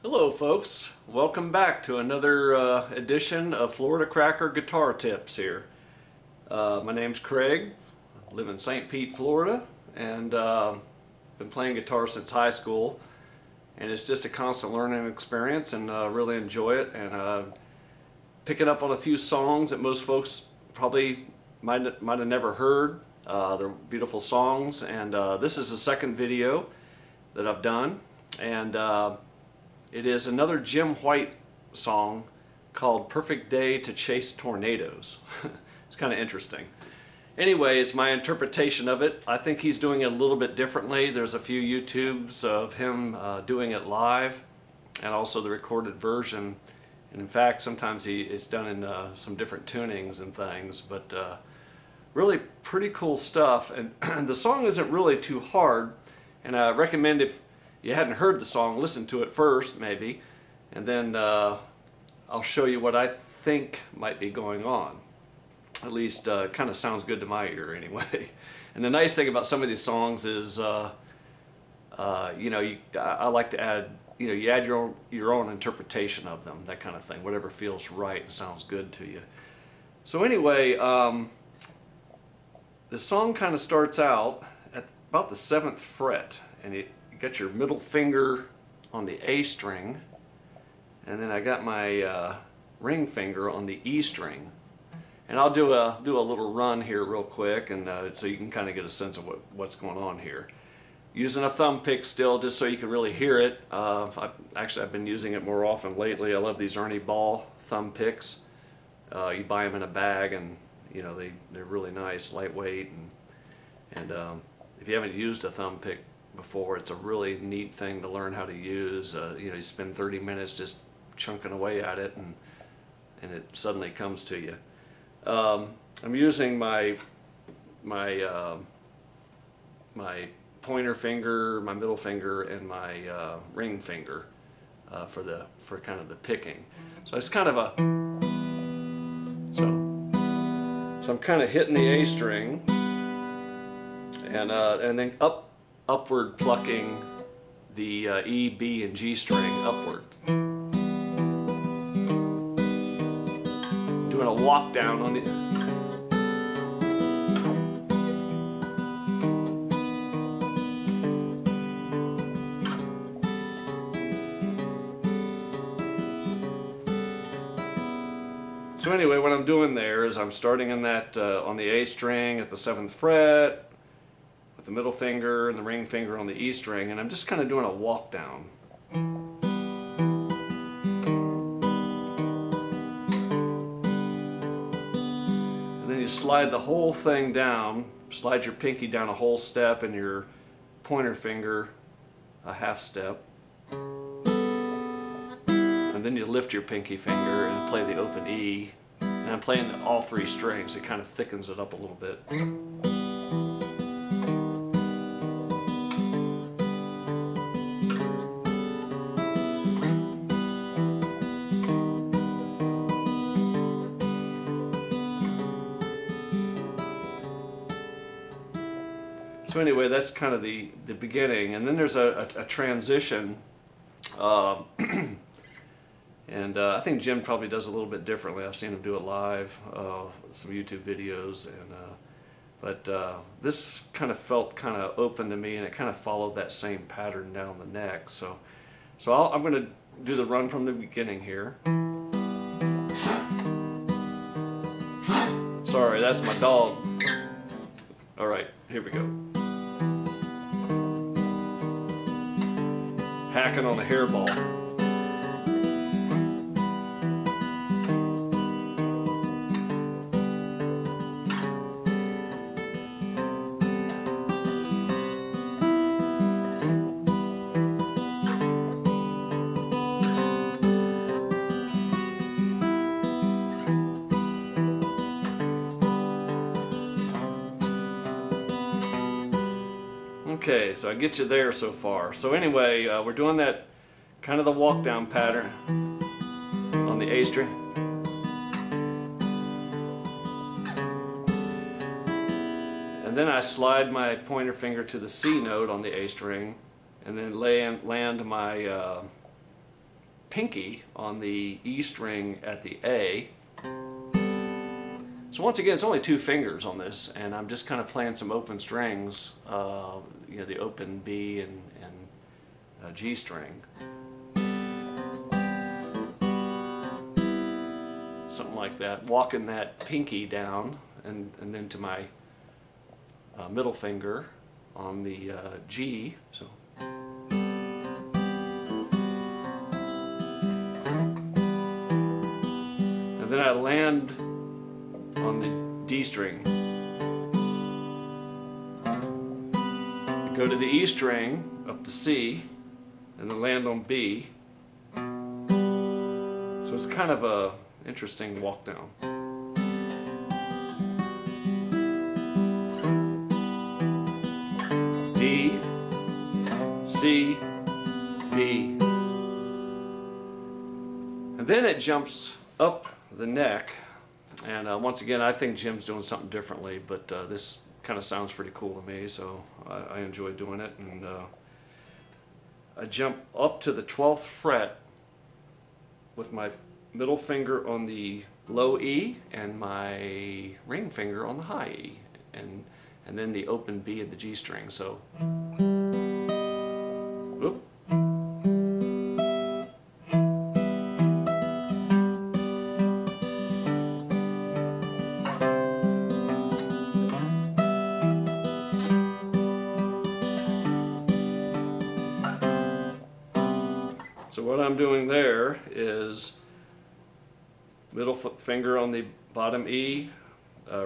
Hello folks, welcome back to another edition of Florida Cracker Guitar Tips here. My name's Craig, I live in St. Pete, Florida, and been playing guitar since high school, and it's just a constant learning experience, and really enjoy it, and picking up on a few songs that most folks probably might have never heard. They're beautiful songs, and this is the second video that I've done, and it is another Jim White song called Perfect Day to Chase Tornadoes. It's kind of interesting. Anyway, it's my interpretation of it. I think he's doing it a little bit differently. There's a few YouTubes of him doing it live, and also the recorded version. And in fact, sometimes it's done in some different tunings and things, but really pretty cool stuff. And the song isn't really too hard, and I recommend, if you hadn't heard the song, listen to it first maybe, and then I'll show you what I think might be going on. At least kind of sounds good to my ear anyway. And the nice thing about some of these songs is you know, I like to add, you know, you add your own interpretation of them, that kind of thing, whatever feels right and sounds good to you. So anyway, the song kind of starts out at about the 7th fret, and you got your middle finger on the A string, and then I got my ring finger on the E string. And I'll do a little run here real quick, and so you can kind of get a sense of what's going on here. Using a thumb pick still, just so you can really hear it. I've been using it more often lately. I love these Ernie Ball thumb picks. You buy them in a bag, and you know they're really nice, lightweight, and if you haven't used a thumb pick before, it's a really neat thing to learn how to use. You know, you spend 30 minutes just chunking away at it, and it suddenly comes to you. I'm using my pointer finger, my middle finger, and my ring finger for kind of the picking. So it's kind of a so I'm kind of hitting the A string, and then upward plucking the E, B, and G string upward. Doing a walk down on the... So anyway, what I'm doing there is I'm starting in that on the A string at the 7th fret, with the middle finger and the ring finger on the E string, and I'm just kind of doing a walk down. And then you slide the whole thing down, slide your pinky down a whole step and your pointer finger a half step. And then you lift your pinky finger and play the open E. And I'm playing all 3 strings. It kind of thickens it up a little bit. So anyway, that's kind of the beginning, and then there's a transition, and I think Jim probably does a little bit differently. I've seen him do it live, some YouTube videos, and but this kind of felt kind of open to me, and it kind of followed that same pattern down the neck. So I'm going to do the run from the beginning here. Sorry, that's my dog. All right, here we go. Hacking on a hairball. Okay, so I get you there so far. So anyway, we're doing that kind of the walk down pattern on the A string. And then I slide my pointer finger to the C note on the A string, and then land my pinky on the E string at the A. So once again, it's only 2 fingers on this, and I'm just kind of playing some open strings, you know, the open B and G string. Something like that, walking that pinky down and then to my middle finger on the G. So. And then I land on the D string. Go to the E string, up to C, and then land on B. So it's kind of a interesting walk down. D, C, B. And then it jumps up the neck. And once again, I think Jim's doing something differently, but this kind of sounds pretty cool to me, so I enjoy doing it. And I jump up to the 12th fret with my middle finger on the low E and my ring finger on the high E, and then the open B and the G string. So, whoop. So what I'm doing there is middle finger on the bottom E,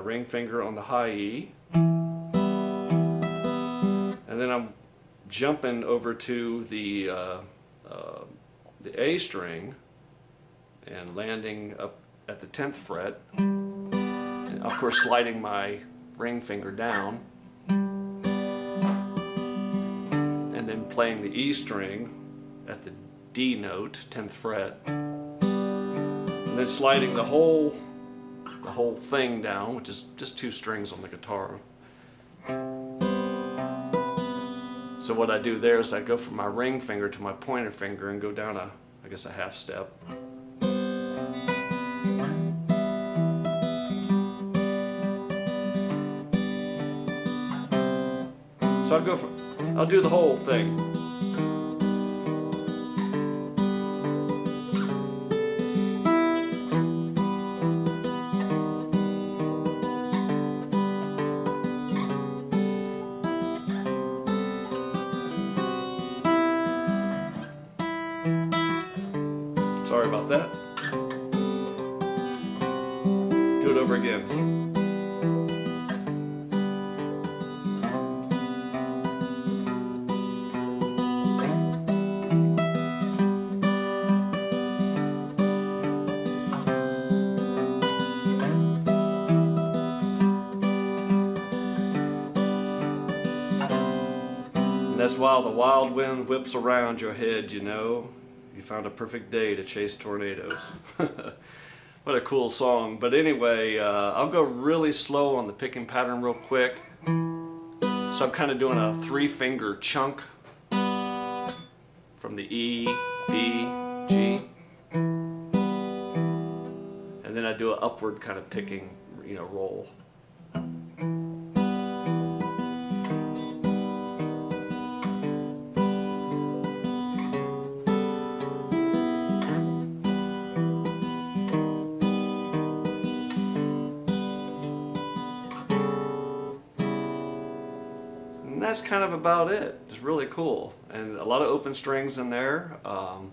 ring finger on the high E, and then I'm jumping over to the A string and landing up at the 10th fret, and of course sliding my ring finger down, and then playing the E string at the D note, 10th fret, and then sliding the whole thing down, which is just 2 strings on the guitar. So what I do there is I go from my ring finger to my pointer finger and go down I guess a half step. So I'll do the whole thing. Sorry about that. Do it over again. And that's while the wild wind whips around your head, you know. You found a perfect day to chase tornadoes. What a cool song. But anyway, I'll go really slow on the picking pattern real quick. So I'm kind of doing a 3-finger chunk from the E, B, G. And then I do an upward kind of picking, you know, roll. And that's kind of about it. It's really cool, and a lot of open strings in there. Got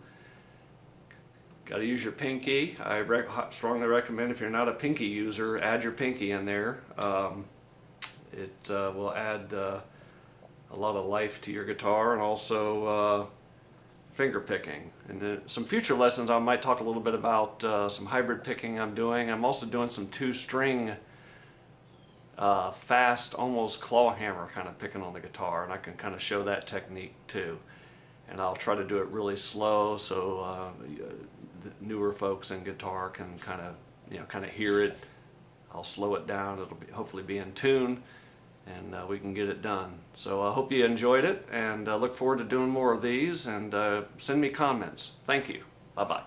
to use your pinky. I strongly recommend, if you're not a pinky user, add your pinky in there. It will add a lot of life to your guitar, and also finger picking. And then some future lessons I might talk a little bit about some hybrid picking I'm doing. I'm also doing some 2-string fast, almost claw hammer kind of picking on the guitar, and I can kind of show that technique too. And I'll try to do it really slow, so the newer folks in guitar can kind of hear it. I'll slow it down. It'll hopefully be in tune, and we can get it done. So I hope you enjoyed it, and look forward to doing more of these. And send me comments. Thank you. Bye-bye.